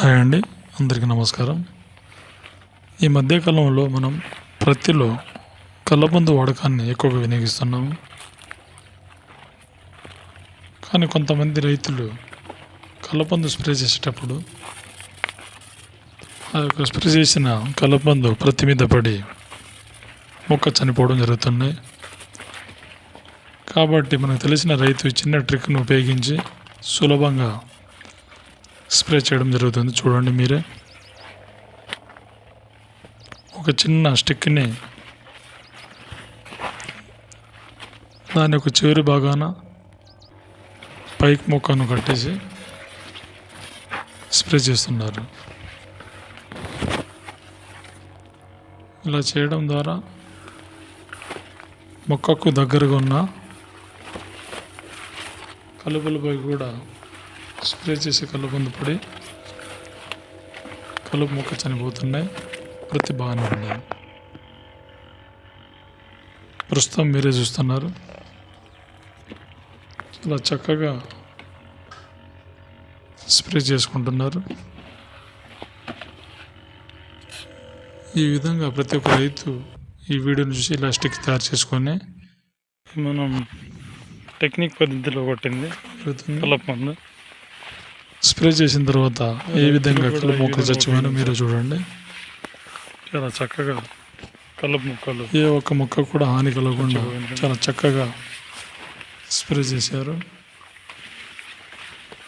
Hi అండి, అందరికీ నమస్కారం. ఈ మధ్యకాలంలో మనం ప్రత్తిలో కళ్ళమందు వాడకాన్ని ఎక్కువగా వినియోగిస్తున్నాము. కానీ కొంతమంది రైతులు కళ్ళమందు స్ప్రే చేసేటప్పుడు ఆ యొక్క స్ప్రే చేసిన కళ్ళమందు ప్రత్తి మీద పడి మొక్క చనిపోవడం జరుగుతున్నాయి. కాబట్టి మనకు తెలిసిన రైతు చిన్న ట్రిక్ను ఉపయోగించి సులభంగా స్ప్రే చేయడం జరుగుతుంది. చూడండి మీరే. ఒక చిన్న స్టిక్ని దాని యొక్క చివరి భాగాన పైకి మొక్కను కట్టేసి స్ప్రే చేస్తున్నారు. ఇలా చేయడం ద్వారా మొక్కకు దగ్గరగా ఉన్న కలుపులపై కూడా స్ప్రే చేసే కలుపుందు పడి కలుపు మొక్క చనిపోతున్నాయి. ప్రతి బాగానే ఉన్నాయి. ప్రస్తుతం మీరే చూస్తున్నారు. చాలా చక్కగా స్ప్రే చేసుకుంటున్నారు. ఈ విధంగా ప్రతి ఒక్క రైతు ఈ వీడియోని చూసి ఇలా స్టిక్ తయారు చేసుకొని మనం టెక్నిక్ పద్ధతిలో కొట్టింది కలుపు మందు స్ప్రే చేసిన తర్వాత ఏ విధంగా కలుపు మొక్కలు చచ్చిపోయినా మీరు చూడండి. చాలా చక్కగా కలుపు మొక్కలు ఏ ఒక్క మొక్క కూడా హాని కలగకుండా చాలా చక్కగా స్ప్రే చేశారు.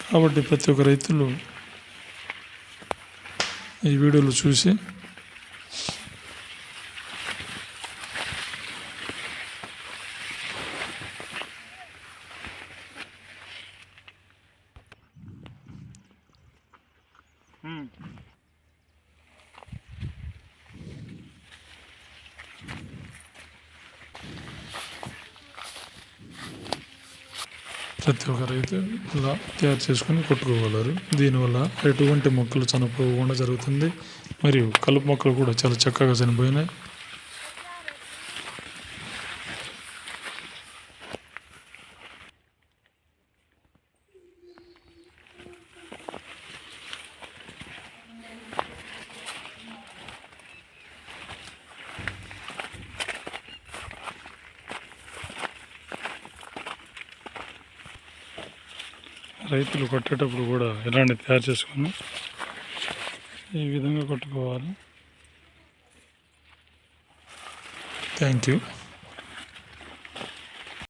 కాబట్టి ప్రతి ఒక్క రైతులు ఈ వీడియోలు చూసి ప్రతి ఒక్క రైతు ఇలా తయారు చేసుకొని కొట్టుకోగలరు. దీనివల్ల ఎటువంటి మొక్కలు చనిపోకుండా జరుగుతుంది. మరియు కలుపు మొక్కలు కూడా చాలా చక్కగా చనిపోయినాయి. రైతులు కొట్టేటప్పుడు కూడా ఇలాంటి తయారు చేసుకొని ఈ విధంగా కొట్టుకోవాలి. Thank you.